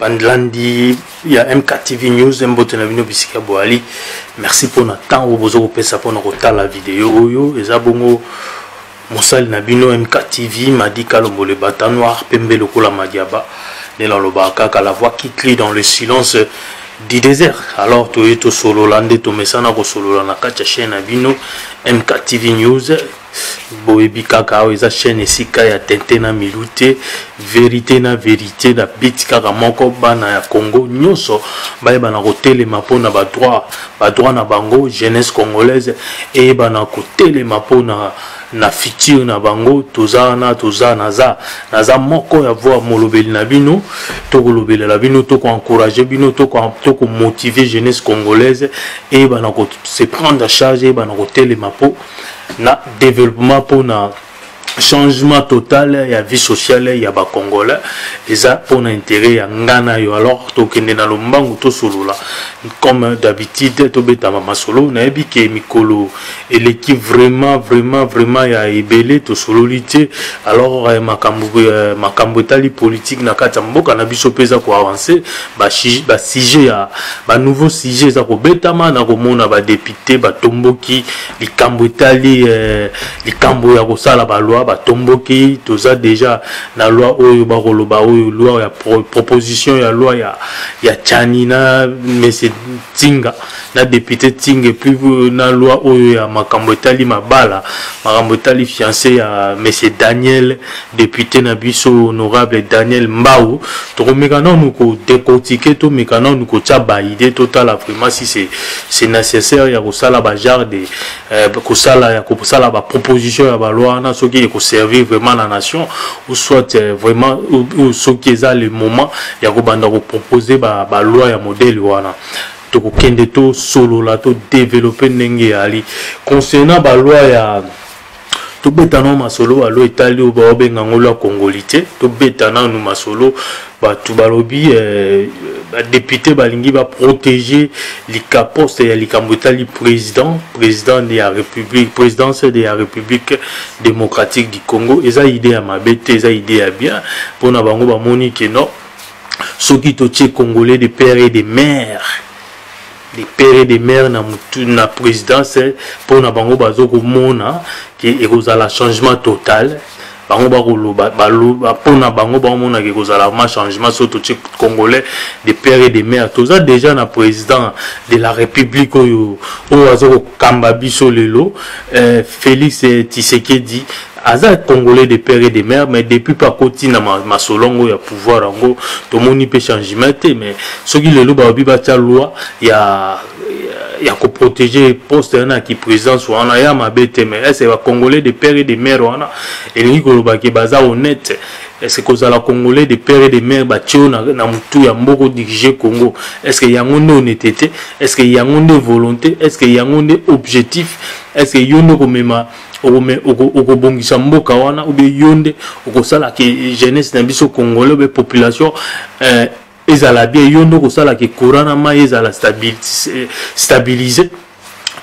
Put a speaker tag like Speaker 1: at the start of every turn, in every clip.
Speaker 1: Bandlandi, il y a MKTV News, Mbotenavino Bisika Boali. Merci pour notre temps où vous avez fait pour nous la vidéo. Et ça, bon, Moussal Nabino MKTV m'a dit qu'à le bata noir, Pembe le Kola Madiaba, la voix qui crie dans le silence du désert. Alors, tu es tout solo landé, tu mets ça dans le solo la chaîne Nabino MKTV News. Boebi kaka eza chaîne esika ya tente na milute vérité na vérité da bit kaka moko bana ya Congo nyonso baye bana kotelema mpona ba droit na bango jeunesse congolaise et bana kotelema mpona na futur na bango toza naza moko ya voir molobeli na bino to kolobela la bino to ko encourager bino to ko motiver jeunesse congolaise et bana ko se prendre en charge et bana kotelema po na développement pour na changement total ya vie sociale ya ba congolais et ça pour intérêt ya ngana yo alors to kende na lombangu to solo là comme d'habitude to beta mama solo na ebi ke mikolo et l'équipe vraiment ya ebele to sololité alors makambo tali politique na kata mboka na biso peza ko avancer ba sujet ya ba nouveau sujet za ko betama na ko mona ba député ba tomboki likambo tali likambo ya ko sala ba loi batomboki toza déjà na loi oyo bakoloba oyo loi ya proposition ya loi ya Chanina monsieur Tinga na député Tinga puis na loi oyo ya makambo etali mabala makambo etali fiancé ya monsieur Daniel député na biso honorable Daniel Mbao to mekana nous ko décortiquer to mekana nous ko taba idée totale vraiment si c'est nécessaire ya ko sala ba genre de ko sala ba proposition ya ba loi na soki ko servir vraiment la nation ou soit vraiment ou ce qui est le moment ya ko banda ko proposer ba loi ya modèle wana to ko kende to solo la to développer ndenge ali concernant ba loi ya to betana masolo alo etali o ba obenga ngolo congolité to betana no masolo ba tu balobi député balingi va protéger les capostes et les cambotali président de la République présidence de la République démocratique du Congo et ça idée à ma bête ça idée à bien pour na bango ba moni que non ceux qui toche congolais des pères et des mères na présidence pour na bango bazoko mona que ekozala changement total bango bakoloba pona bango bamona ke kozala ma changement surtout congolais des pères et des mères toza déjà na président de la République oyo azoko kamba biso lelo Félix Tshisekedi aza congolais des pères et des mères mais depuis pas koti na masolongo ya pouvoir ango to moni pe changement mais soki lelo ba bi ba tia loi ya ko protéger poste na ki présidence wana ya mabete mais c'est va congolais des pères et des mères wana et li ko ba ke baza honnête est-ce que ça la congolais des pères et des mères ba tio na mutu ya mboko diriger Congo est-ce que yango nde honnêteté est-ce que yango nde volonté est-ce que yango nde objectif est-ce que yondo ko mema okobongisa mboka wana ou bien yonde okosala ke jeunesse na biso congolais be population ezala bien yondo kosala ke courant na mai ezala stabiliser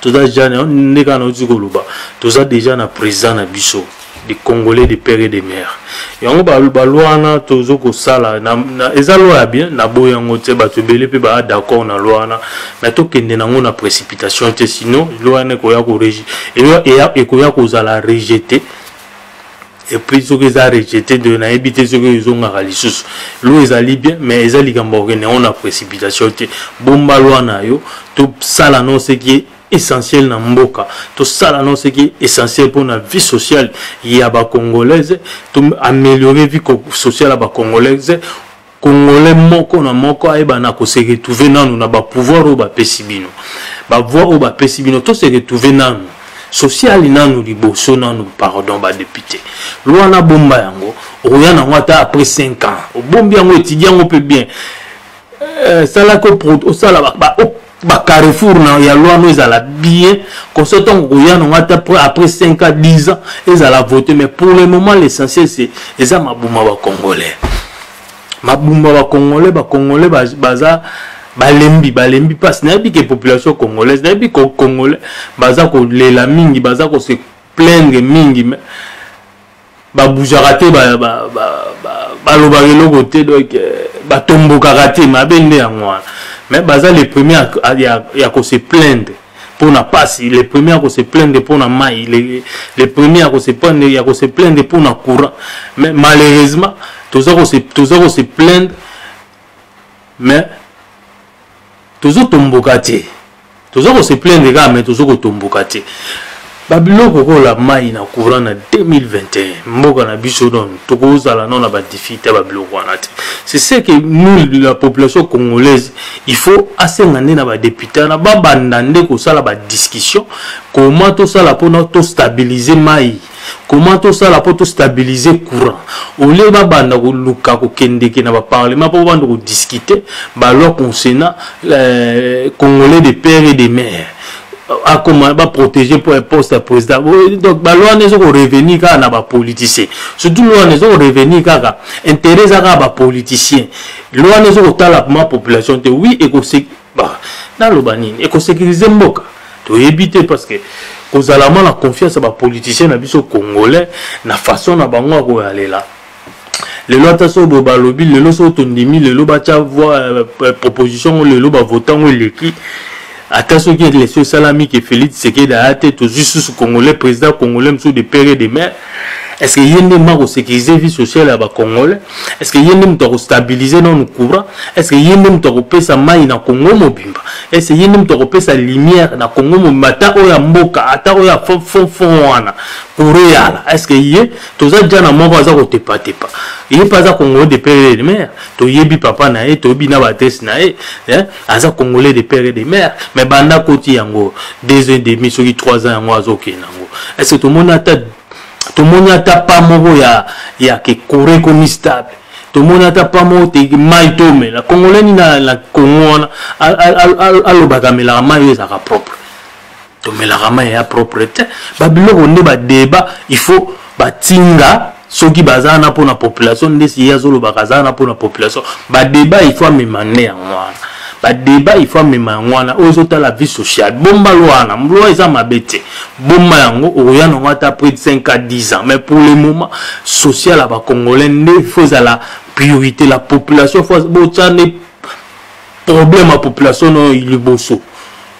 Speaker 1: toza déjà ndeka na uzikoloba toza déjà na président na biso des congolais des pères et des mères yango ba loi na tozo kosala na eza loi bien na boyango te ba tebele pe ba d'accord na loi na mais to kende nango na précipitation te sinon loi na ko ya ko régir et ko ya ko zala rejeter et puis ce que ça rejeté de na éviter ce que ils ont ngaka lisusu l'eau ezali bien mais ezali kamboke ne on a précipitation te bomba loi na yo to sala non ce qui est essentiel na mboka to sala non ce qui est essentiel pour la vie sociale ya ba congolaise to améliorer vie sociale ba congolaise congolais moko na moko ayeba na ko se retrouver nanu na ba pouvoir o ba pesibino ba voir o ba pesibino to se retrouver nanu social nanu liboso nanu pardon ba député loi na bomba yango oya na ngata après 5 ans o bombi yango étudiant on peut bien sala ko pro sala ba Carrefour na ya loi no ezala bien consultant oya na ngata après 5 ans 10 ans ezala voter mais pour le moment l'essentiel c'est eza mabuma ba congolais ba congolais baza balembi passe na bi que population congolaise na bi congolais baza ko lela mingi baza ko se plaindre mingi bouge raté baloba côté donc batombo karaté mabende ya mwana mais baza les premiers à se plaindre pour na passe les premiers à se plaindre pour na maille les premiers à se plaindre pour na courant mais malheureusement tous se plaindre mais tous tomboka te tous se plaindre gars mais tous tomboka te babiloko ko la mai na courant na 2021 mboka na biso don tokozala non na ba difficulté babiloko wana te c'est ce que nous la population congolaise il faut asengane na ba député na ba bandande ko sala ba discussion comment to sala pour to stabiliser mai comment to sala pour to stabiliser courant au lieu ba banda ko luka ko kendeke na ba parlement pour banda ko discuter ba loi concernant congolais de père et de mère à comment va protéger pour un poste à président. Donc, la loi n'est pas revenue car on a pas politicien. Surtout, la loi n'est pas revenue car intérêt à pas politicien. La loi n'est pas la population. Oui, et que c'est dans le banine et que sécuriser mboka. To éviter parce que cause à la confiance à pas politicien na biso congolais na façon na bango ko aller là. Le loi taso do balobi le lo so tondimi le lo ba cha voix proposition le lo ba votant ou l'écrit. Attention qu'il y a les sociaux salami qui Félix Tshisekedi a été tout juste congolais président congolais monsieur de père et de mère. Est-ce qu'il y a une marque sécuriser vie sociale à Congolais? Est-ce qu'il y a une marque stabiliser dans le courant? Est-ce qu'il y a une marque sa maille dans Congo mobimba? Est-ce qu'il y a une marque sa lumière dans Congo mobimba? Oya mboka, ata oya fon wana. Korea. Est-ce qu'il y a tout ça déjà na mwa za ko tepa tepa. Il y a pas ça Congolais de père et de mère. To yebi papa na e, to bi na bates na e, aza Congolais de père et de mère. Mais banda koti yango 2 ans et demi, sur 3 ans yango azoke nango. Est-ce que tout le monde a tout le monde n'a pas mot ya que Corée comme stable. Tout le monde n'a pas mot de maïtome. La Congolais ni la Congo allo bagame la maï ça propre. To me la maï ya propreté. Babilo on est débat, il faut batinga ceux qui bazana pour la population des ya zolo bakazana pour la population. Ba débat il faut m'emaner en moi. Ba débat il faut memangwana ozota la vie sociale bomba loana mlo eza mabete bomba yango oyana ngata près de 5 à 10 ans mais pour le moment social à ba congolais ne faut la priorité la population faut botane problème à population no iliboso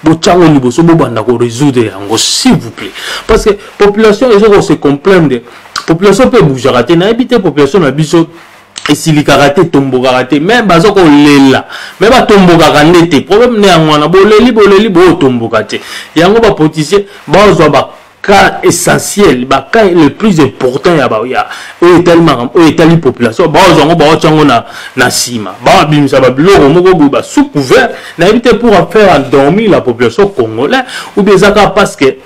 Speaker 1: botano liboso bo banda ko résoudre yango s'il vous plaît parce que population ils se comprendre population peut bouger rater na habiter population na biso et si les karaté tombo karaté même bazo ko lela même ba tombo karaté problème ne ngwana boleli bo tombo karaté yango ba politicien ba zo ba cas essentiel ba cas le plus important ya ba ya o tellement population ba zo ngo ba chango na sima ba bimisa ba biloko moko ba sous couvert na éviter pour faire endormir la population congolaise ou bien ça parce que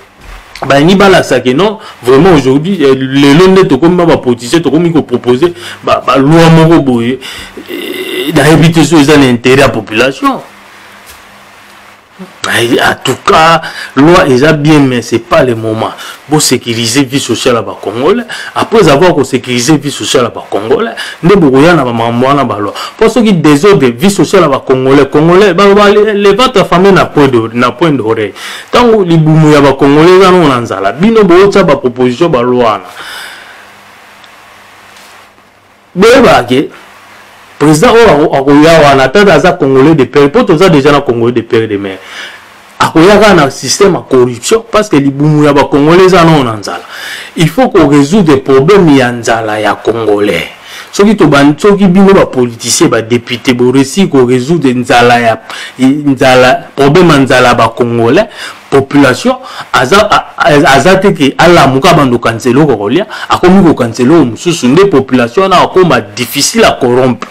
Speaker 1: bah ni bala ça que non vraiment aujourd'hui les lones to comme ba politicien to comme ko proposer ba loi moko boye d'éviter sur les intérêts à la population. En tout cas, loi est bien, mais ce n'est pas le moment pour sécuriser la vie sociale à Congolais. Après avoir sécurisé la vie sociale à Congolais, nous avons la loi. Pour ceux qui désordent la vie sociale à Congolais, les ventes familles n'a point d'oreille. Tant que les boumous à Congolais, on en a la bino bocha ba proposition ba loi. Bébaké. Président on attend à Congolais de père, pour tous ça déjà na Congolais de père de mère. Akoyaka na système à corruption parce que les boumouya ba Congolais en nzala. Il faut qu'on résout des problèmes ya nzala ya Congolais. Soki to ban soki bino ba politicien ba député bo réussi qu'on résout des nzala ya nzala problème nzala ba Congolais population azate ke ala muka bando cancelo ko lia akomi ko cancelo mususu nde population na akoma difficile à corrompre.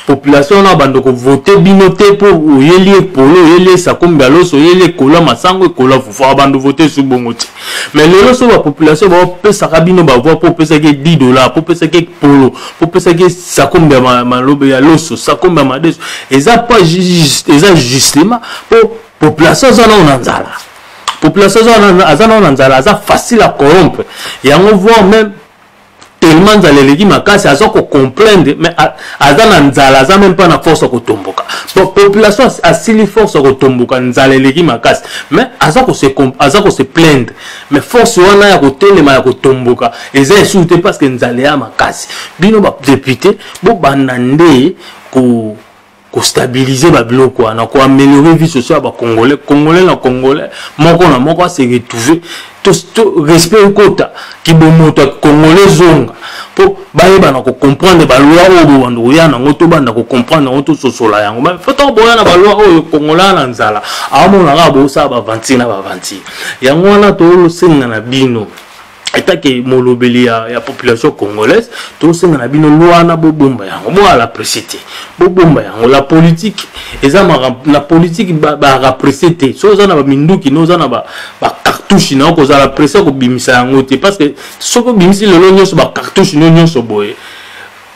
Speaker 1: Population na bando ko voter binoté pour yeli polo yeli sakomba loso yeli kola masango kola fufa bando voter sur bongoti mais le loso la population va pesa kabino ba voir pour pesa ke $10 pour pesa ke polo pour pesa ke sakomba malobe ya loso sakomba madeso eza pas juste eza justement pour population za na nzala population za na nzala za facile à corrompre et on voit même tellement nzala eleki makasi aza ko comprendre mais aza na nzala aza même pas na force ko tomboka population asili force ko tomboka nzala eleki makasi mais aza ko se plaindre mais force wana ya ko telema ya ko tomboka eza esuté parce que nzala ya makasi bino ba député bo banande ko stabiliser ba biloko wana ko améliorer vie sociale ba congolais na congolais moko na moko se retrouver to respect kota ki bomoto congolais zonga po bayeba na ko comprendre ba loi obo bando ya na ngoto banda ko comprendre ngoto sosola yango mais faut to boya na ba loi oyo congolais na nzala amona ga bo sa ba vantina yango wana to lo senga na bino eta ke molobeli ya population congolaise to senga na bino loi na bobomba yango bo ala précité bobomba yango la politique eza la politique ba précité so za na ba minduki no za na ba cartouche na ko za la presse ko bimisa yango te parce que soko bimisi le lonyo so ba cartouche no nyonso boye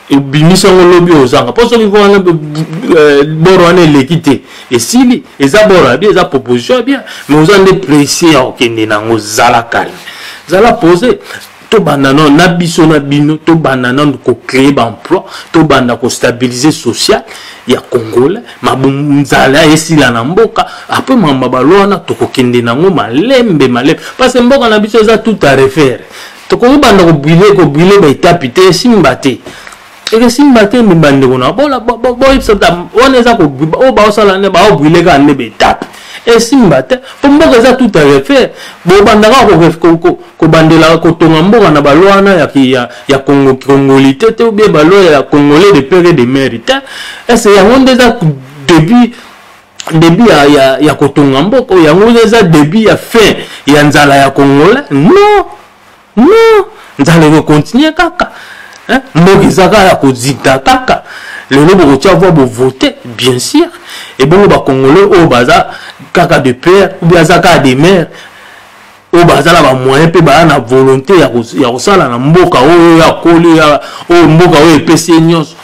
Speaker 1: et bimisa ngo lobi ozanga parce que ko na boro ane l'équité et sili eza boro bien eza proposition bien mais ozande pressé au kende na ngo zala calme zala poser to bandana na biso na bino to bandana ko créer ba emploi to banda ko stabiliser social ya congolais mabunzala esila na mboka après mamba balona to ko kende nango malembe parce que mboka na biso za tout à refaire to ko banda ko brûler ba itapité simbate et simbate mbande ko na bola on eza ko o ba osala ne ba o brûler ka ne be tape et simbate pour mboka za tout à refaire bo bandaka ko bandela ko tonga mboka na balwana ya congolité te ou bien balo ya congolais de père et de mère et c'est yango déjà début ya ko tonga mboka yango déjà début ya fin ya nzala ya congolais non nzala ko continuer kaka mboka zaka ya ko zita kaka le lobo ko avoir voter bien sûr et bon ba congolais au baza kaka de père ou bien zaka de mère au bazala ba moyen pe ba na volonté ya ko sala na mboka o ya koli ya o mboka o epesi nyonso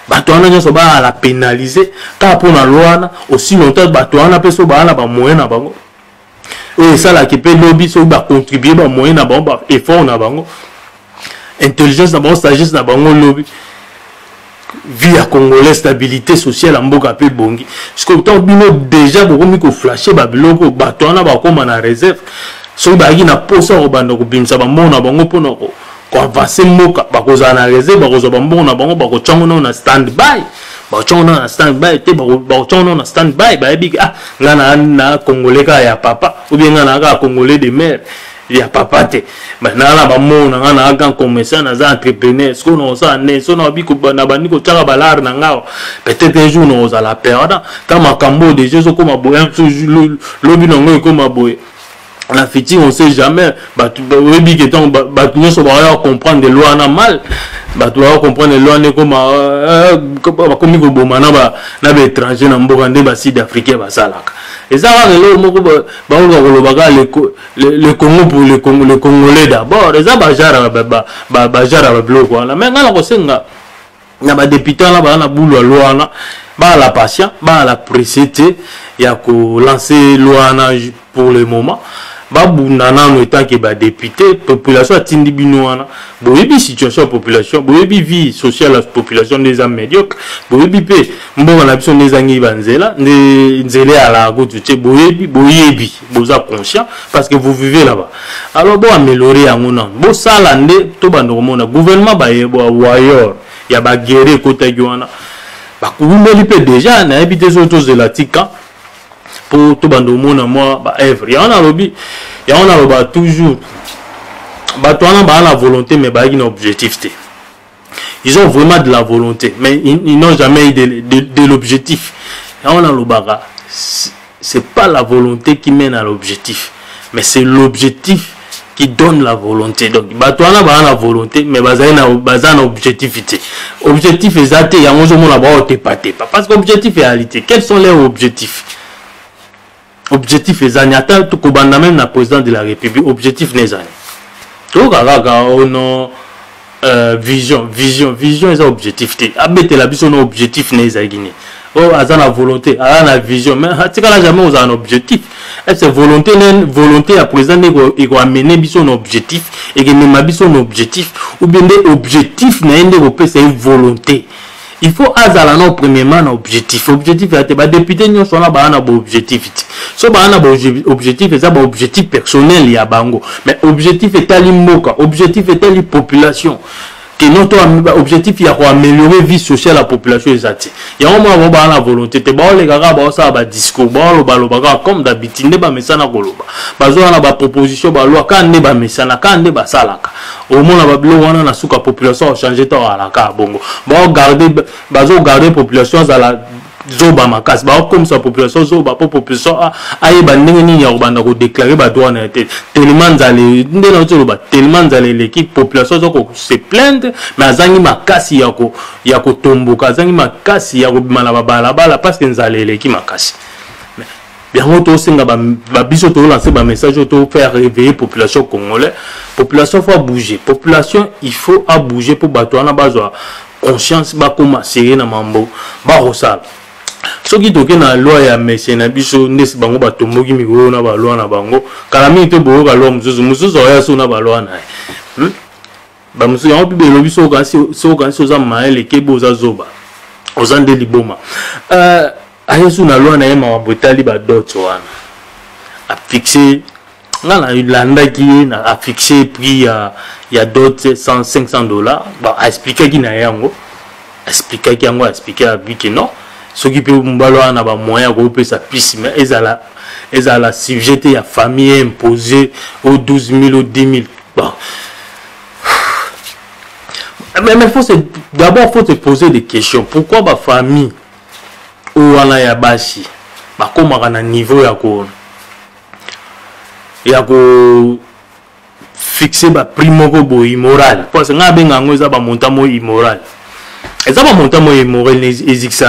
Speaker 1: bato wana nyonso ba la pénaliser ka pona loana aussi longtemps bato wana pe so ba na ba moyen na bango et ça la qui peut lobby so ba contribuer ba moyen na bango ba effort na bango intelligence na bango sagesse na bango lobby via congolais stabilité sociale en mboka pe bongi parce que tant bino déjà beaucoup mi ko flasher ba biloko bato wana ba koma na réserve so ba gi na posa ko banda ko bimsa ba mona bango pona ko avancer mboka ba ko za na réserve ba ko za ba mbona bango ba ko tshongo na stand by ba tshongo na stand by te ba tshongo na stand by ba bi ngana na congolais ka ya papa ou bien ngana ka congolais de mère ya papa te ba na ba mona ngana aga commerçant na za entrepreneur ce qu'on ça ne so na bi ko na bani ko tsaka balar na ngao peut-être un jour on za la perdre quand makambo de Jésus comme boya lobi nango comme boya la fiti on sait jamais bah oui que tant bah nous sommes à comprendre des lois mal bah tu vas comprendre les lois comme il faut mana bah na ba étranger na mboka nde ba sud africain ba salaka et ça va le moko bah on va le Congo pour le Congolais d'abord et ça ba jara ba jara ba bloc là mais ngala ko senga na ba député là ba na boulot loi na ba la patient ba la précité ya ko lancer loi na pour le moment babu nana no tant que ba député population atindi binoana boyebi situation population boyebi vie sociale la population des hommes médiocres boyebi pe mbonga na biso nezangi banzela nzele ala gotu te boyebi boza conscient parce que vous vivez là-bas alors bo améliorer yango na bo sala nde to bando komona gouvernement ba yebo wayor ya ba guerre kota giwana ba kumbeli pe déjà na habité autos de la tika pour tout bando mona moi ba œuvre ya on a lobby ya on a loba toujours ba toi na la volonté mais ba une objectif te ils ont vraiment de la volonté mais ils n'ont jamais eu de l'objectif ya on a loba c'est pas la volonté qui mène à l'objectif mais c'est l'objectif qui donne la volonté donc ba toi na la volonté mais bazana objectivité objectif exact ya on zo mona ba te paté parce que objectif est réalité quels sont leurs objectifs objectif est Zanyata tout kobanda même na président de la République objectif n'est Zany tout kaka ono vision est objectif té abete la biso no objectif n'est Zagini oh azana volonté azana vision mais hatika jamais aux un objectif est volonté à président et ko amener biso no objectif et que même biso no objectif ou bien des objectifs na ende ko pesa volonté. Il faut azala non premièrement na objectif. Objectif ya te ba député nyo sona ba na objectif. So ba na objectif eza ba objectif personnel ya bango. Mais objectif etali moka, objectif etali population. Que notre objectif est d'améliorer la vie sociale de la population. Il y a un moment où on a la volonté. Les gars ont un discours. Comme d'habitude, ils ont une proposition. Ils ont une au moins, la population a changé de garder la population zoba makas ba comme sa population zoba population aye bandenge ni ya banda ko déclarer ba droit na tellement zale ndena toloba tellement zale l'équipe population zoko se plaindre mais azangi makasi ya ko tomboka azangi makasi ya ko bimana babala bala parce que nzale l'équipe makasi bien on senga ba biso to lancer ba message to faire réveiller population congolais population faut bouger population il faut à bouger pour bato na bazwa conscience ba koma seré na mambo ba rosal. Ce qui est na loi ya messe na biso ndesi bango batomboki mikolo na ba loi na bango kala mingi to boyoka loi mususu oya so na ba loi na ba mususu yango bibe lobi so kansi oza maele kebo oza zoba oza nde liboma ayesu na loi na ye makambo etali badot wana a fixé nga na landaki na a fixé prix ya dot $500 ba a expliqué ki na yango expliqué a vu que non ce qui peut mbalo na ba moyen ko pe sa piste mais ezala sujet ya famille imposée au 12 000 au 10 000 bon. Mais d'abord faut se poser des questions. Pourquoi ma famille ou wana ya bashi ba komaka na niveau ya ko fixer ba prix moko bo immoral parce que nga benga ngo za ba montamo immoral. Et ça va monter moi immoral existe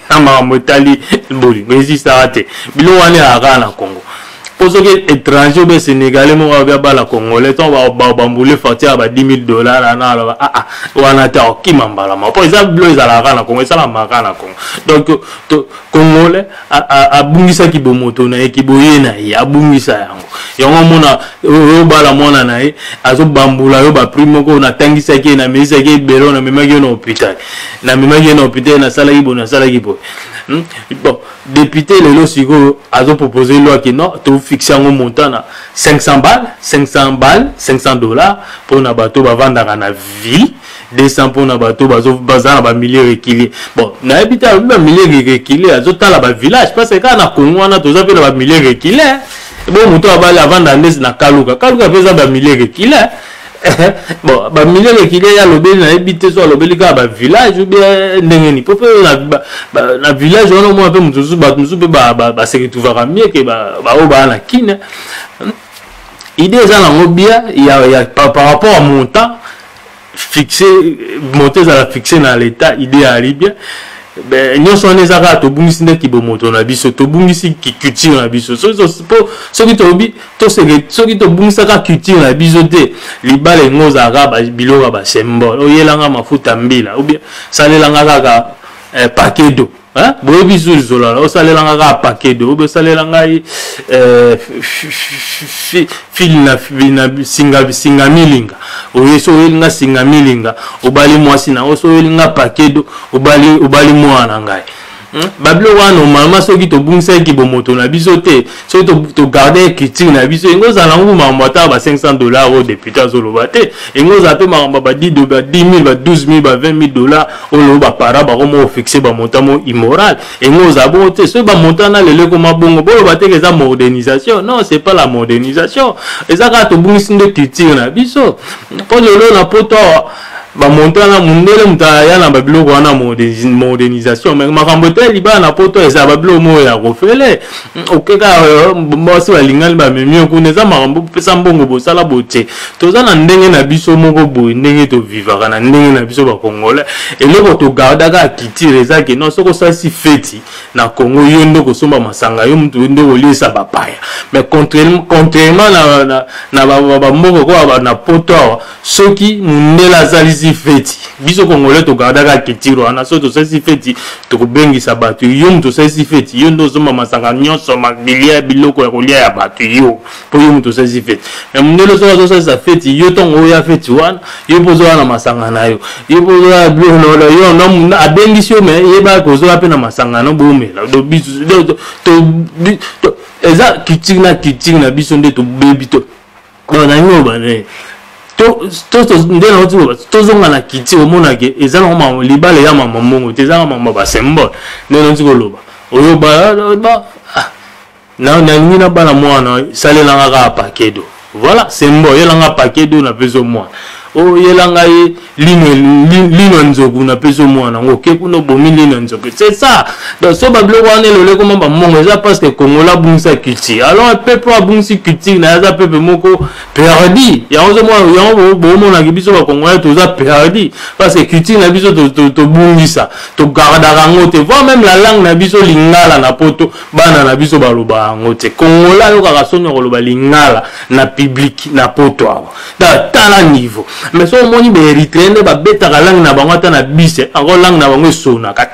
Speaker 1: ama motali boli existe bilo wane aga na Congo pour ceux qui étrangers ou sénégalais mo va ba la congolais on va bambouler facture ba $10,000 na wana ta okimambala ma pour exemple bilo ezala na Congo ça la maka na Congo donc congolais a bungisa ki bomoto na ekiboye na ya bungisa yango mona o bala mona na ye azo bambula yo ba primo ko na tangisa ki na misa ki belo na memaki na hôpital na sala ki bona sala ki bo bon député le siko azo proposer loi qui non to fixer un montant na $500 $500 pour na bateau ba vendre na ville 200 pour na bateau bazana ba milliers réquiliés bon na habita ba milliers réquiliés azo tala ba village parce que na Congo na toza pe na ba milliers réquiliés bon moto abali avant d'andes na kaluka pesa ba milliers réquiliés bon ba milliers réquiliés ya lobeli na habité so lobeli ka ba village ou bien ndengeni pour na village on mo pe mususu pe ba se retrouver mieux que ba na kine idée ça na ngobia ya par rapport à montant fixé monter à la fixer dans l'état idée à libia ben nous sommes les arabes to bungisi ne ki bomoto na biso to bungisi ki culture na biso so qui to bi to se so qui to bungisa ka culture na biso te libale ngoza araba bilora ba symbole oyelanga mafuta mbila ou bien salelanga kaka paquet d'eau hein boyebi sur zola o salelanga ka paquet d'eau ou bien salelanga fil na singa milinga oyeso oyelinga singa milinga obali mwasi na oso oyelinga paquet d'eau obali mwana ngai bablo wana normalement soki to bungisa ki bomoto na biso te soki to garder critique na biso ngoza na nguma mbata ba $500 au député azoloba te ngoza pe makamba ba 10 000 ba 12 000 ba $20,000 olo ba para ba komo fixer ba montamo immoral ngoza bo te so ba montana lele ko mabongo bo ba te que ça modernisation non c'est pas la modernisation ezaka to bungisa de critique na biso po lelo na poto ba montana mundele mutaya na babiloko wana modernisation mais makambo te liba na poto eza babilo mo ya kofele okeka mbosi balingani ba memio kuneza makambo pesa mbongo bosala bote toza na ndenge na biso moko boye ndenge to vivaka na ndenge na biso ba congolais eloko to gardaka kitire eza ke non soko sasi feti na Congo yo ndoko somba masanga yo mutu ndoko liesa bapaya mais contrairement na ba mboko ko na poto soki mundela zalisi si feti biso congolais to gardaka kitiro wana so to si feti to bengi sabatu yo to si feti yo ndo zoma masanga nyonso mabilia biloko ya kolia ya batu yo po yo to si feti mais mundelo so sa feti yo tongo ya feti wana yo pozo wana masanga na yo pozo ya bilo yo no abengi sio mais yeba kozo ape na masanga no bomela do biso to eza kitina biso nde to bebi to na nyoba ne to ndena oti to zonga na kiti omona ke eza na mama libale ya mama mongo teza mama ba symbole ndena oti koloba oyo ba na ngina bana mwana salela ngaka paquet do voilà symbole yelanga paquet do na peso mwana o yelanga lino nzoku na peso mwana ngoke kuno bomi lino nzoku c'est ça donc so bablo wana lelo comme ba mongo ça parce que Congola bungsa culture alors peuple a bungsi culture na za peuple moko perdu ya ozo mwana ya bomo na biso ba Congola to za perdu parce que culture na biso to bungisa to garda ngote voire même la langue na biso lingala na poto bana na biso baloba ngote Congola yo ka sonyo koloba lingala na public na poto awa da tala niveau mais so moni be Eritréen ba beta ka langue na bango ata na bise encore langue na bango sona ka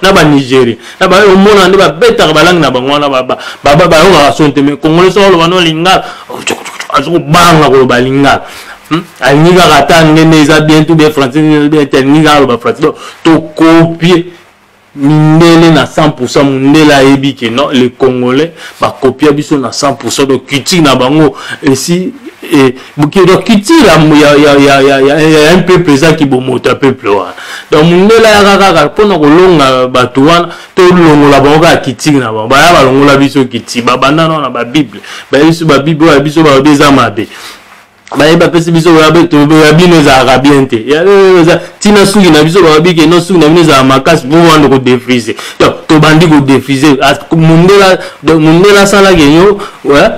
Speaker 1: na ba Nigeria na ba o mona ndi ba beta ka langue na bango na ba yo ka sonte mais Congolais so lo bano lingala azo banga ko ba lingala aliniga kata ngene eza bien tout bien français bien technique lo ba français to copier mindele na 100% mundela ebi ke non les Congolais ba copier biso na 100% de culture na bango ici et donc culture ya un peu pesant qui bomota peuple wana donc mundela ya kaka pona kolonga bato wana to longola bango ya culture na bango ba longola biso culture ba bandana na ba bible ba biso ba bible ya biso ba beza mabe ba pesi biso ba beto ya bino za arabiente ya tina suki na biso ba bike no suki na bino za makasi bo wando ko defriser to bandi ko defriser mundela sala genyo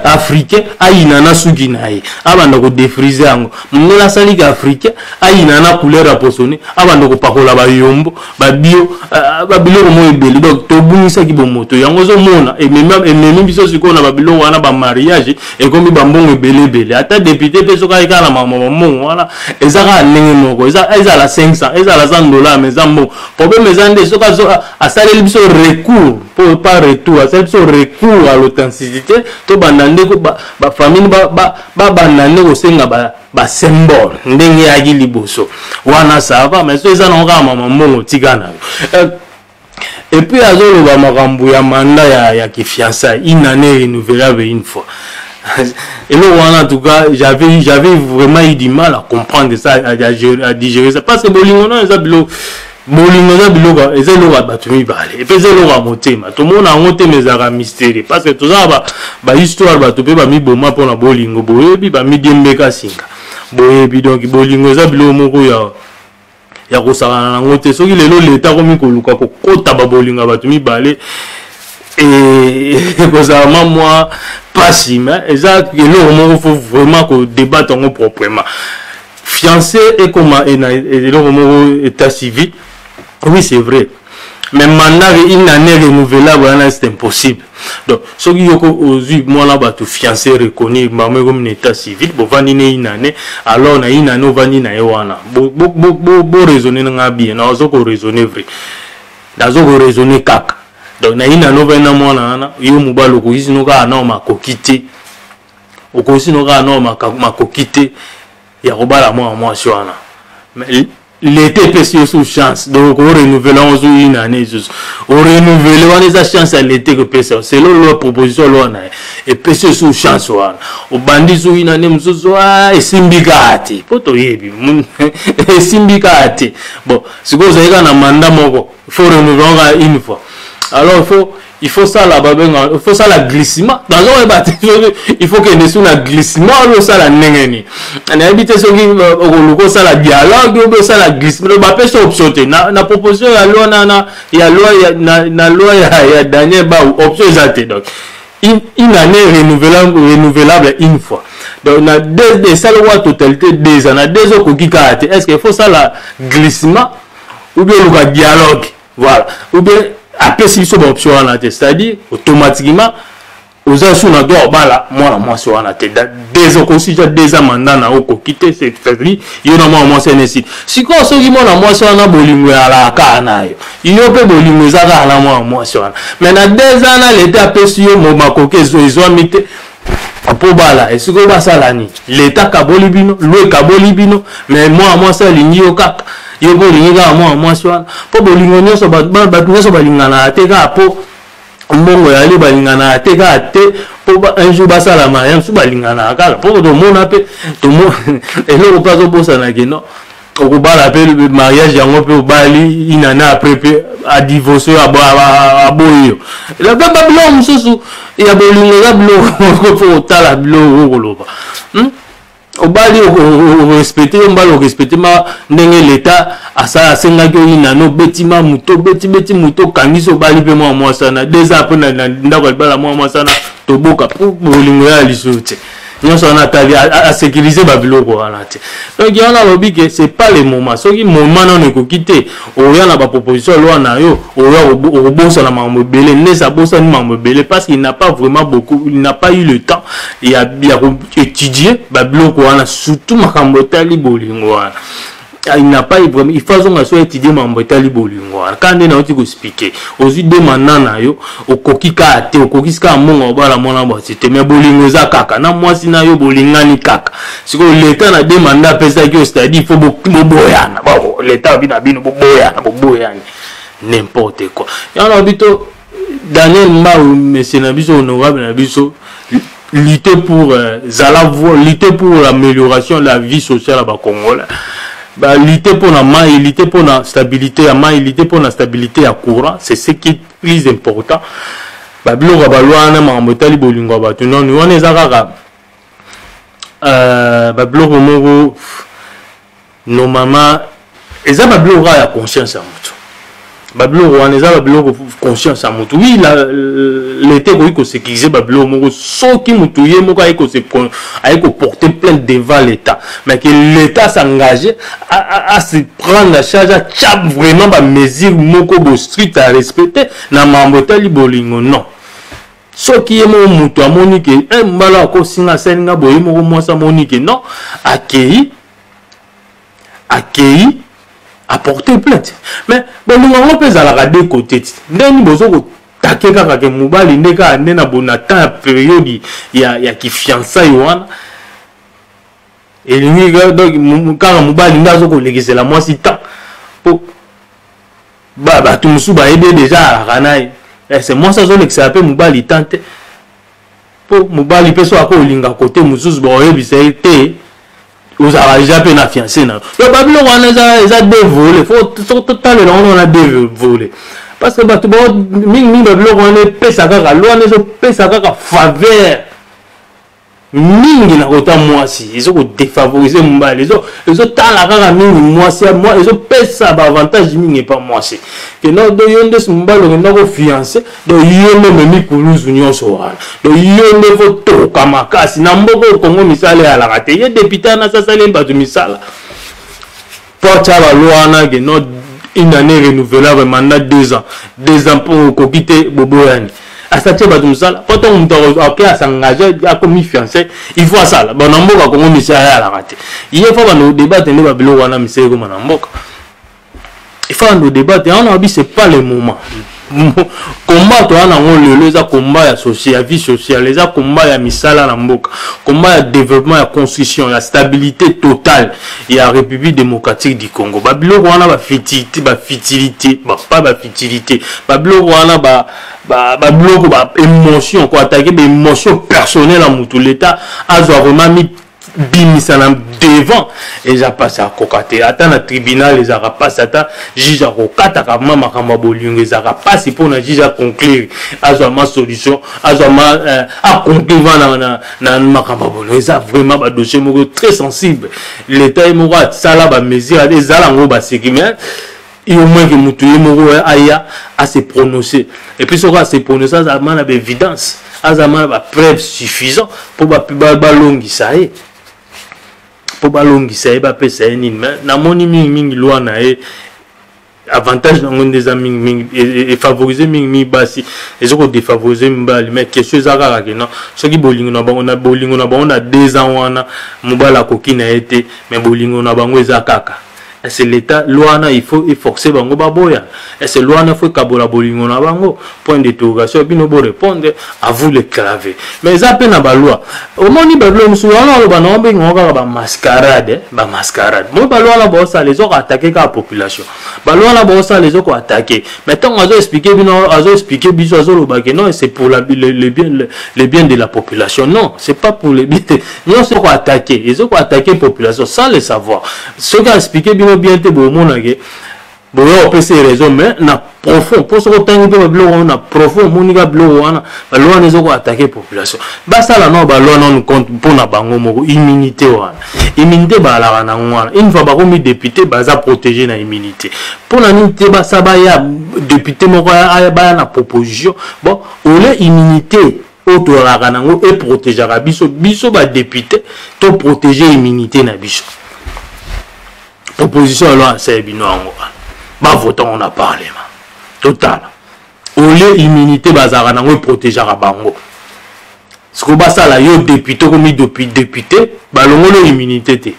Speaker 1: africain ayina na suki na ye abanda ko defriser yango mundela sali ka africain ayina na couleur aposone abanda ko pakola ba yombo ba bio ba biloko mo ebeli donc to bungisa ki bo moto yango zo mona et même biso siko na ba biloko wana ba mariage et comme ba mbongo ebele ata député peso ka ikala mama mongo wana ezaka ndenge moko eza la 500 eza la $100 mais zambo problème ezande soka asali biso recours pour pas retour asali biso recours à l'authenticité to bandande ko ba famille ba bandande ko senga ba symbole ndenge ya liboso wana ça va mais so eza na ka mama mongo tikana et puis azolo ba makambu ya mandat ya kifiançailles une année renouvelable une fois. Et là, en tout cas, j'avais vraiment eu du mal à comprendre ça, à digérer ça. Parce que Bolingo, non, et c'est l'eau à batumi balé. Et puis c'est l'eau à monter. Tout le monde a monté mes arts mystérieux. Parce que tout ça, histoire, tu peux mis Boma pour la Bolingo, Boyebi, mis Diembeka Singa. Boyebi, donc Bolingo, ça, bilo moko ya kosala na ngote. Soki lelo l'état comme koluka ko kota ba Bolingo batumi balé. Et causamment moi pas si mais exact que il faut vraiment que débattre proprement fiancé et comment et le état civil oui c'est vrai mais mandat une année renouvelable c'est impossible donc ce qui aujourd'hui moi là tout fiancé reconnu comme un état civil pour vendre une année alors na une année vendre na wana bo raisonner na bien na zo ko raisonner vrai na zo ko raisonner kaka. Donc na ina novena mwana na yo mubalo ko isino ka na makokite okosino ka na makokite ya kobala mwa shwana mais l'été pesi sous chance donc on renouvelle on zo une année on renouvelle on esa chance à l'été que pesa c'est leur proposition là na et pesi sous chance wana o bandi zo une année msusu esimbikati poto yebi esimbikati bon siko zaika na manda moko faut renouveler une fois. Alors il faut ça là il faut ça la glissement dans un bâtiment il faut qu'il y ait sur la glissement ou ça la nengeni on a habité ce qui ça la dialogue ou ça la glissement le bapé c'est option na proposition ya loi na loi ya dernier ba option exacte donc une année renouvelable une fois donc on a deux ça la totalité des ans 2 autres qui carte est-ce qu'il faut ça la glissement ou bien le dialogue voilà ou bien après si c'est une option c'est-à-dire automatiquement aux assuns na doit bala moi moi sur na te des aussi déjà des amanda na oko quitter cette famille yo na moi c'est nesi siko soki moi na moi sur na bolingo ya la kana yo pe bolingo za na moi sur mais na 2 ans na l'état pesi yo mo makoke zo mite po bala et siko ba salani l'état kaboli bino le kaboli bino mais moi ça lingi yo kaka yo bolingo ga moi sur po bolingo nyoso ba nyoso balingana te ka po mbongo ya li balingana te ka te po un jour basala mariage su balingana kala po to mona pe to mo eloko pa zo bosa na kino ko bala pe le mariage yango pe bali inana après pe a divorcer a boyo la ba blo mususu ya bolingo ga blo ko tala blo ko loba au bali au respecter on bali au respecter ma ndenge l'état asa senga ko inano betima muto beti muto kangiso bali pe moi sana des après na ndako bala moi sana to boka pour bolingo ya lisote nyonso na tabi à sécuriser babilo ko ala te donc il y en a lobby que c'est pas le moment soki moment non ko quitter o ya na ba proposition loi na yo o ya o bossa na mambo belé ne sa bossa ni mambo belé parce qu'il n'a pas vraiment beaucoup il n'a pas eu le temps il a étudier babilo ko ana surtout makambo tali bolingo ana il n'a pas vraiment il faut qu'on soit étudier mambo tali bolingo quand on a ko expliquer aussi demandant na yo o kokika te o kokika mongo bala mona ba c'était mais bolingo za kaka na moi sina yo bolingani kaka siko l'état na demanda pesa ki c'est-à-dire il faut boyana ba l'état bina bino boyana n'importe quoi y en a bito Daniel Mba monsieur Nabiso honorable Nabiso lutter pour lutter pour l'amélioration de la vie sociale à Congolais. Lutter pour la main, lutter pour la stabilité à main, lutter pour la stabilité à courant, c'est ce qui est plus important. Babilo Rabalouana, Mamotali Bolingo Batunon, nous on est à Babilo Romoro, nos mamans, et ça Babilo a conscience à moi. Babilo Rwaneza Babilo conscience à mutu oui l'été ko sécuriser Babilo moko soki mutu ye moko aiko porter plainte devant l'état mais que l'état s'engage à se prendre la charge à chap vraiment ba mesure moko bo strict à respecter na mambotali bolingo non soki ye mo mutu amoni ke mbala ko singa senga boye moko mwasa moni ke non accueilli apporter plainte mais bon nous on peut aller de côté ndeni bozo ko takeka ka ke mubali ndeka ndena bonata période ya ki fiançailles wana et lui donc quand mubali ndazo ko legisela moi si temps pour ba tout musu ba aider déjà ranai c'est moi ça zo lexa pe mubali tante pour mubali peso ako linga côté mususu ba oyebisa te vous avez déjà peine à fiancer. Le Babylone, on a dévolé. Il faut totalement on a dévolé. Parce que Babylone, on est pesaka, l'on est pesaka faveur. Mingi na kota mwasi, ils ont défavorisé Mumbai, ils ont tant la kaka mingi mwasi, ils ont pesa ba avantage mingi pas mwasi. Que non do yonde Mumbai le na ko fiancé, do yonde memi kuluzu nyonso wana. Do yonde fo to kamakasi na mboko Kongo misale ya la kate. Ye député na sasa lemba du misala. Porte la loi na que non une année renouvelable mandat 2 ans. 2 ans pour ko quitter Boboyani. À ça tient pas tout ça quand on a s'engager à commis fiancé il faut ça bon on mboka comme monsieur à la raté il faut pas nous débattre ne babilo wana monsieur comme on mboka il faut nous débattre on a dit c'est pas le moment combat toi na on les combat ya social vie sociale les combat ya misala na mboka combat ya développement ya construction la stabilité totale ya République démocratique du Congo babilo wana ba futilité pas ba futilité babilo wana ba bloc ba émotion quoi attaquer des émotions personnelles à mutu l'état a vraiment mis bimisa devant et j'ai passé à kokate attends le tribunal les a passé attends juge a kokata kama makamba bolingo les a passé pour na juge à conclure a ma solution a conclure na makamba bolingo les a vraiment ba dossier moko très sensible l'état est moko ça là ba mesure les ala ngo ba sécurité il au moins que mutuye moko aya à se prononcer et puis ça se prononcer ça a une évidence azama ba preuve suffisant pour ba longi ça est pour ba longi ça est ba pesa ni mais na moni mingi loi na e avantage dans des amis et favoriser mingi basi et ce qu'on défavoriser mbali mais question zaka non ce qui bolingo na bango on a 2 ans wana mobala kokina été mais bolingo na bango ezakaka et c'est l'état loana il faut forcer bango baboya et c'est loana faut kabola bolingo na bango point d'interrogation bino bo répondre à vous les claver mais ça peine na ba loi au moni ba loi musuana lo bana ombe ngoka ba mascarade mo ba loi la bossa les autres attaquer la population ba loi la bossa les autres attaquer maintenant on va expliquer bino azo expliquer biso azo lo ba que non c'est pour le bien de la population non c'est pas pour le bien non c'est quoi attaquer ils ont attaquer population sans le savoir ce qui a expliqué bino bien te bo monage bo yo pese raison mais na profond pour ce temps que blo on a profond monika blo wana ba loi les autres attaquer population ba ça là non ba loi non compte pour na bango moko immunité wana immunité ba la na wana une fois ba komi député ba za protéger na immunité pour la immunité ba ça ba ya député moko ba na proposition bon ole immunité auto la kanango et protéger biso ba député to protéger immunité na biso opposition loi c'est bino ngo ba votant on a parlé total ole immunité bazara nango protéger bango ce que ba ça là yo député comme député balongo le immunité te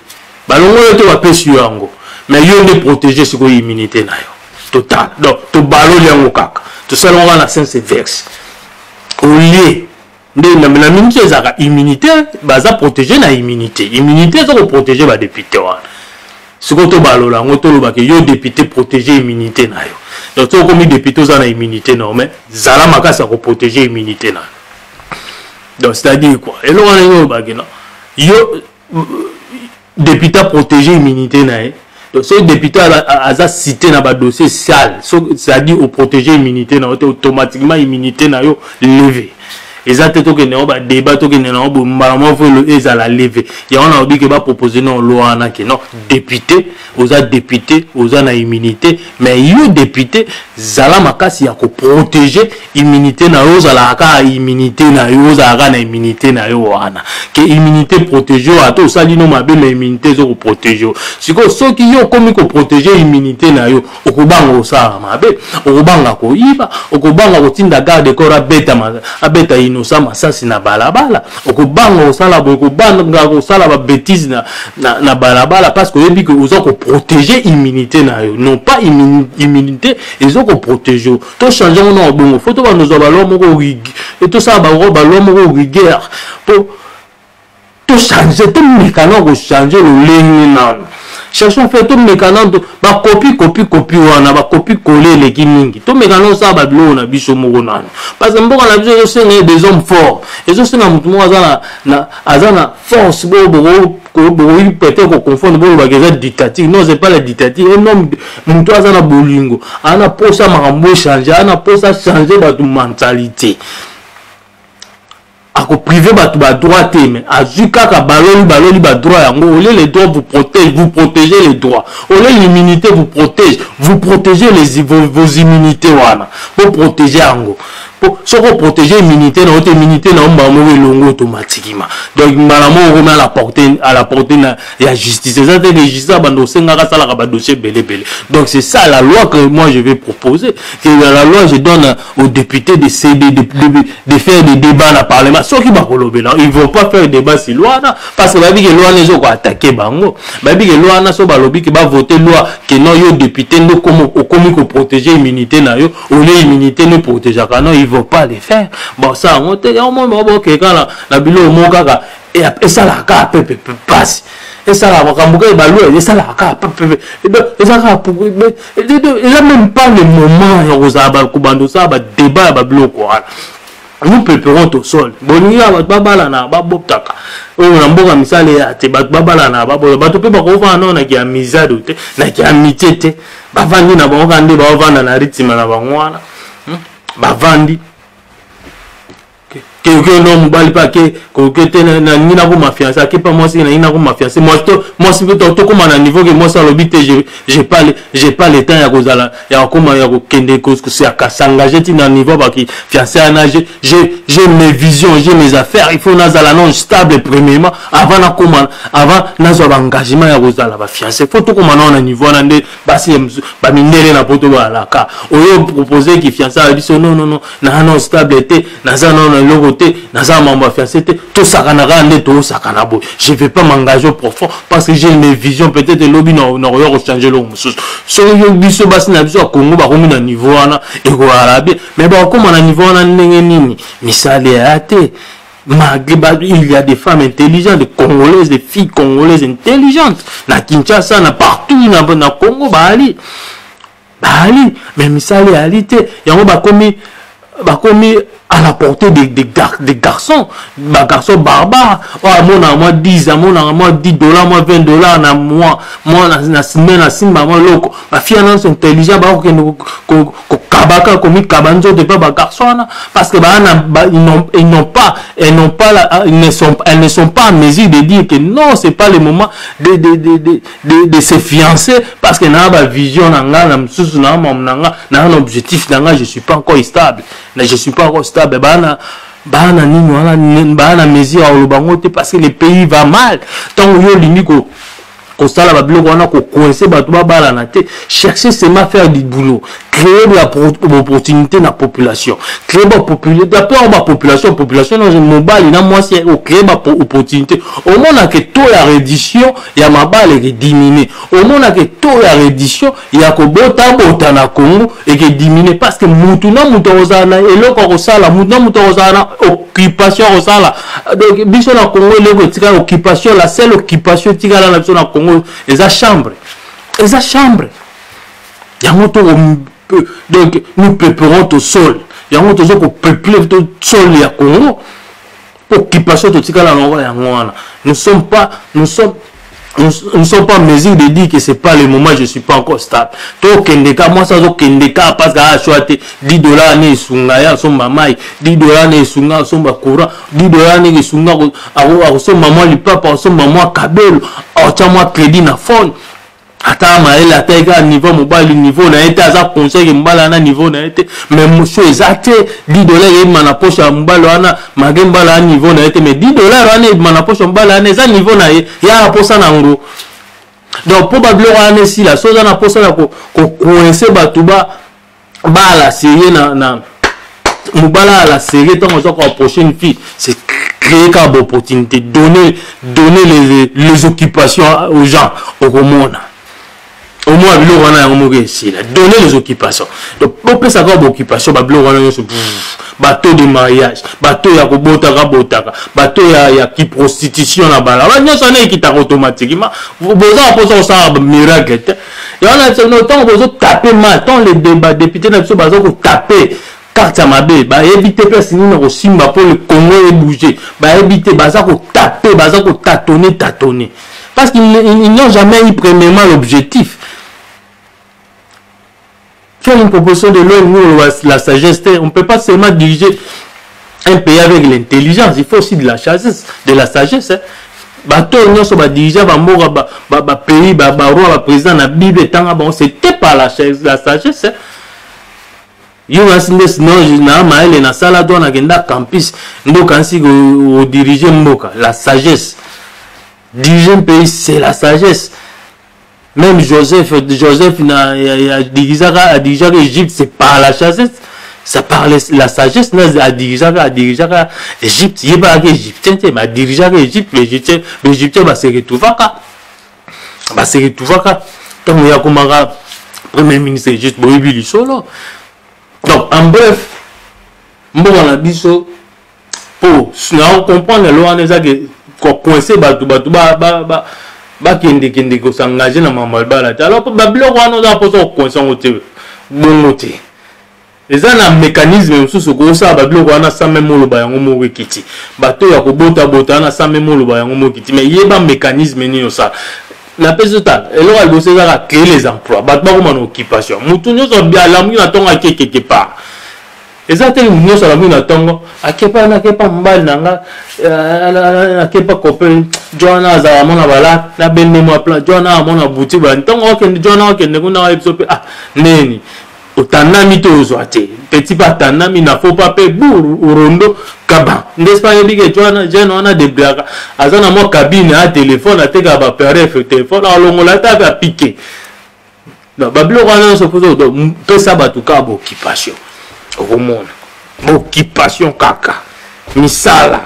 Speaker 1: balongo te ba pesu yango mais yo ne protéger ce ko immunité na yo total donc to balo yango kaka to salon na sens vex ole na minute ezaka immunité baza protéger na immunité ça ko protéger ba député wana ce que tu balola ngoto lo ba que yo député protéger immunité na yo donc to comme député za na immunité non mais zala makasa ko protéger immunité na donc c'est-à-dire quoi et là on est ba que non yo député protéger immunité na donc ce député a cité na ba dossier sale c'est-à-dire au protéger immunité na automatiquement immunité na yo levé exactement que non ba débat to que non bo mbala faut le ezala lever ya on a dit que ba proposer non loi na que non député aux na immunité mais yo député zala makasi ya ko protéger immunité na yo zala ka immunité na yo zala na immunité na yo wana que immunité protéger à tout ça dit non mabe mais immunité zo ko protéger siko so ki yo komi ko protéger immunité na yo okubanga osala mabe okubanga ko iba okubanga ko tinda garde corps abeta inosa masasi na balabala okubanga osala okubanga osala ba bêtise na balabala parce que yebi que ozo ko protéger immunité na yo non pas immunité ils ont ko protéger to changer on bongo faut to ba nous ba lo moko rig et tout ça ba lo moko rigueur pour to changer to mécano ko changer le ligne na cherchons faire tout mécano ba copie wana ba copie coller les kiningi tout mécano ça ba bilo na biso moko nana parce que mboka na biso c'est des hommes forts et ça na mutu mo azana force bo peut-être qu'on confond bon la dictature non c'est pas la dictature un homme mutu azana bolingo ana posa makambo changer ana posa changer ba mentalité ako privé batu ba droit mais azuka ka baloli ba droit yango ole les droits vous protégez les droits ole l'immunité vous protégez vos immunités wana pour protéger yango pour se protéger immunité na haute immunité na mba mo longo automatiquement donc malamo on a la portée na la justice ça c'est justice bando senga sala ka dossier belé donc c'est ça la loi que moi je vais proposer que la loi je donne aux députés de céder de faire des débats dans le parlement ceux qui va kolobela ils vont pas faire débat sur loi parce que ba bi que loi les autres attaquer bango ba bi que loi na so ba lobi que ba voter loi que non yo député no comme ko protéger immunité na yo ou les immunité ne protéger non ils vont pas les faire bon ça on te au moins bon que quand la bilo mo kaka et ça la ka pepe passe et ça la makambuka ba loi et ça la ka pepe et ça ka pour il a même pas le moment ya kozaba kubando ça ba débat ba bilo quoi nous préparons au sol bonia babala na babotaka o na mboka misale ya te babala na babola bato pe ba ko va na ki amizado te na ki amitié te bavandi na bango kande ba vanda na ritima na bangwana bavandi que non mobali pas que te na nina ko ma fiancé que pas moi si na nina ko ma fiancé moi si to comme à niveau que moi ça l'obité j'ai pas le temps ya kozala ya comme ya ko kende ko c'est à s'engager na niveau ba qui fiancé ana j'ai mes visions, j'ai mes affaires, il faut nazala non stable premièrement avant na zo engagement ya kozala ba fiancé faut tout comme na niveau na ndé basi ba minere na poto ba la ka oyo proposer qui fiancé a dit non na stable té naza non na logoté naza mamba fiancé té tout ça kana ndé tout ça kana bo je vais pas m'engager profond parce que j'ai mes visions peut-être lobby na yo changer le mususu so yo biso basi na biso Congo ba komi na niveau wana et ko arabe mais ba comme na niveau wana ndenge nini misali ya té il y a des femmes intelligentes, des Congolaises, des filles congolaises intelligentes. Na Kinshasa, na partout, na Congo, Bali. Mais misali réalité, il y a commis à la portée des garçons, des garçons barbares. Oh, moi 10, moi 10 dollars, moi 20 dollars, moi na semaine, na simba, moi loko. Ma fille est intelligente, kabaka commis kabanzo de pas garçons parce que elles ne sont pas à mesure de dire que non, c'est pas le moment de se fiancer parce que na ba vision na un objectif je suis pas encore stable. Je suis pas encore stable. Bana mesure au bangote parce que le pays va mal. Tant yo limiko constat la biloko wana ko coincer bato ba bala na te chercher seulement faire du boulot créer de l'opportunité na population créer ba population non mobile na moi c'est créer ba opportunité au moins que taux la reddition ya mabale est diminuer au moins que taux la reddition ya ko bota na Congo et que diminuer parce que mutu ozana eloko ko sala mutu ozana occupation osala donc biso na Congo lego tika occupation la seule occupation tika na biso na Congo les chambres donc nous préparons au sol il y a un autre pour peupler le sol ya Congo occupation de tika la ngwana nous sommes pas en mesure de dire que c'est pas le moment, je suis pas encore stable. To kendeka moi ça zo kendeka parce que a choisi 10 dollars ne sunga ya so mamai 10 dollars ne sunga so bakura 10 dollars ne sunga a so maman li papa so maman kabelo a tama crédit na phone ata maele ateka niveau mobile niveau na été aza conseil mbala na niveau na été mais monsieur exact 10 dollars et mana poche mbala wana magemba la niveau na été mais 10 dollars wana mana poche mbala na za niveau na ya posa na ngo donc probablement wana si la chose na posa na ko coincer batuba bala série na mobala la série tant on la prochaine fille c'est créer une opportunité donner les occupations aux gens au monde. Au moins, donner les occupations. Donc, on peut savoir l'occupation, bateau de mariage, bateau ya bateau ya qui prostitution na bala. Nous sommes qui automatiquement. Vous avez ça miracle. Et on a temps vous taper mal, tant les débats députés na biso bazo ko taper carte mabe, ba éviter personne na ko simba pour le Congo et bouger. Ba éviter baza ko taper, baza ko tâtonner. Parce qu'ils n'ont jamais eu premièrement l'objectif. Faire une proposition de l'ONU, la sagesse, on ne peut pas seulement diriger un pays avec l'intelligence, il faut aussi de la sagesse, Bateau, nous sommes dirigés par le pays, le roi, le président, la Bible, c'était pas la sagesse. Il y a un sala dans la campus, nous diriger la sagesse. Diriger un pays, c'est la sagesse. Même Joseph a dirigé l'Égypte, c'est pas la sagesse, ça parle la sagesse, a dirigé l'Égypte, il n'y a pas l'Égyptien, mais a dirigé l'Égypte, l'Égyptien va se retrouver tant qu'il y a comme un premier ministre d'Égypte, Boïbi solo. Donc, en bref, on a dit pour comprendre le loi, on a coincé, kende ko s'engager na mamalbala alors babilo wana za poso ko songote bongote eza na mécanisme mususu ko sa babilo wana sa même moloba yango mo wekiti bato ya ko bota na sa même moloba yango mo kiti mais yeba mécanisme ni ça na pesota eloko albosse za créer les emplois bato ba ko mana occupation mutu nyoso bia lamu na tonga quelque part Exactement, nous sommes là tongo. Akepa na kepa mbali nanga, akepa copain. Joana za mona bala na bende mo plan. Joana mona boutique ba. Tongo okende Joana okende kuna episode ah neni. Otanami to ozwate. Petit pas tanami na faut pas pe bourou urondo kaba. Ndespa yebike Joana jeune on a des blagues. Azana mo cabine à téléphone à teka ba perdre téléphone alongola ta va piquer. Non bablo wana so pose do pesa batuka ba occupation. Romona occupation kaka misala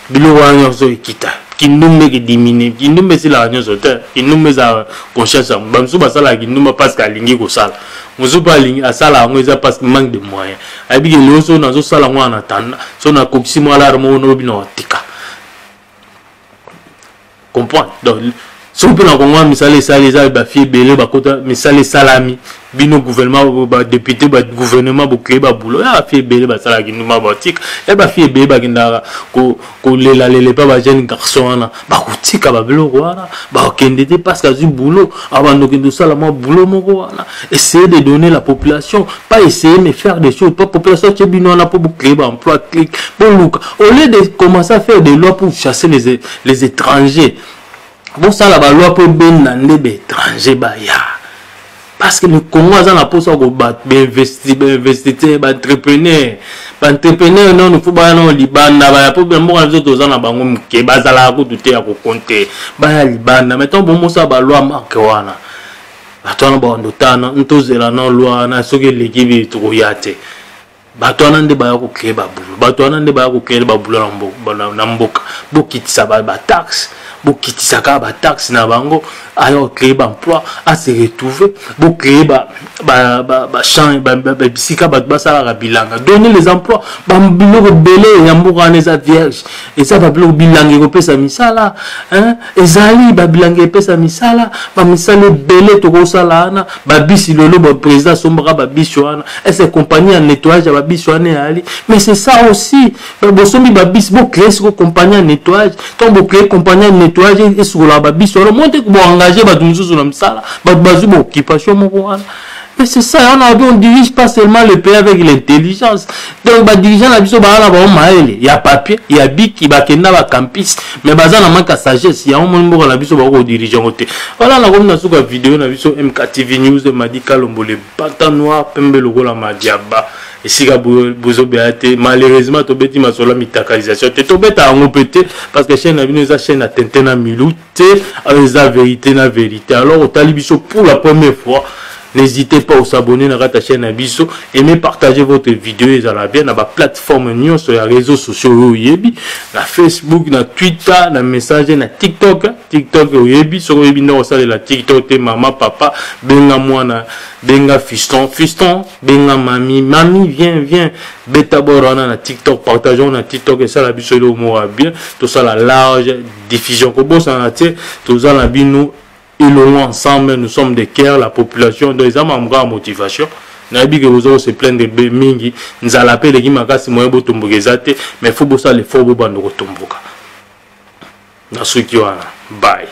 Speaker 1: bilo wanyo so ikita kinumbe ki dimine kinumbe sila wanyo so te kinumbe za conscience bamsu basala kinumba parce qu'alingi ko sala musu pa lingi asala ngo eza parce que manque de moyens abi ke loso na so sala ngo na tanda so na kokisi mo ala mo no bino tika comprendre donc so pe na kongo misala sala za ba fie belé ba kota misala salami bino gouvernement ba député ba gouvernement ba créer ba boulot ya fait belé ba sala ki numa batik ya ba fait belé ba kinda ko lela pas ba jeune garçon na ba kutika ba belo wana ba kendete parce que du boulot avant de kindo sala mo boulot moko wana essayer de donner la population pas essayer mais faire des choses pas population qui bino na pour créer ba emploi clic bon look au lieu de commencer à faire des lois pour chasser les étrangers bon ça la ba loi pour ben na ndebe étranger ba ya. Parce que le Congo a la pose au investisseur, entrepreneur, non, il faut pas non Liban, n'a pas bien moi les autres en abandon qui basala à côté à compter, bah Liban, mettons bon ça ba loi marque wana. Attends bon d'autant, tous la non loi na ce que l'équipe trop yate. Batona nde ba ko créer ba boulot, batona nde ba ko créer ba boulot na mboka, bokitisa ba taxe. Bokitisa ka ba taxe na bango ayo créer ba emploi à se retrouver bo créer ba champ ba bisika ba sala bilanga donner les emplois ba biloko belé ya mboka neza vierge et ça ba biloko bilanga ko pesa misala hein ezali ba bilanga pesa misala ba misala belé to ko sala na ba bisi lolo ba président sombra ba biso ana et ces compagnies en nettoyage ba biso ana ali mais c'est ça aussi bo sombi ba bis bo créer ce compagnie en nettoyage donc bo créer compagnie nettoyage et sur la babi sur le monde pour engager badumzu na msala bazu occupation moko wana mais c'est ça on dirige pas seulement le pays avec l'intelligence donc ba dirigeant na biso ba na ba maele ya papier ya biki ba kenda ba campus mais baza na manka sagesse ya on moko na biso ba ko dirigeant côté voilà na comme na suka vidéo na biso MKTV News madi Kalombo le pantalon noir pembe logo la madiaba. Et si vous avez malheureusement tobeti masola mitakalisation te tobeta ngo pété parce que chaîne abino eza chaîne à tentena milute eza vérité na vérité alors au talibiso pour la première fois n'hésitez pas à vous abonner à la chaîne Abisso, aimez partager votre vidéo et la bien dans la plateforme Nyon sur les réseaux sociaux Yebi, na Facebook, na Twitter, na message, na TikTok, Yebi sur Yebi non ça la TikTok te maman papa benga mwana benga fiston benga mami viens beta borana na TikTok partageons na TikTok et ça la biso le mot bien tout ça la large diffusion ko bossa na tie tout ça la bino et l'on ensemble, nous sommes des cœurs, la population, donc ils ont une motivation. Nous avons que vous avez se plaindre de Mingi, nous allons appeler les Gimakasi, mais il faut que ça les faut que vous bande de Bye.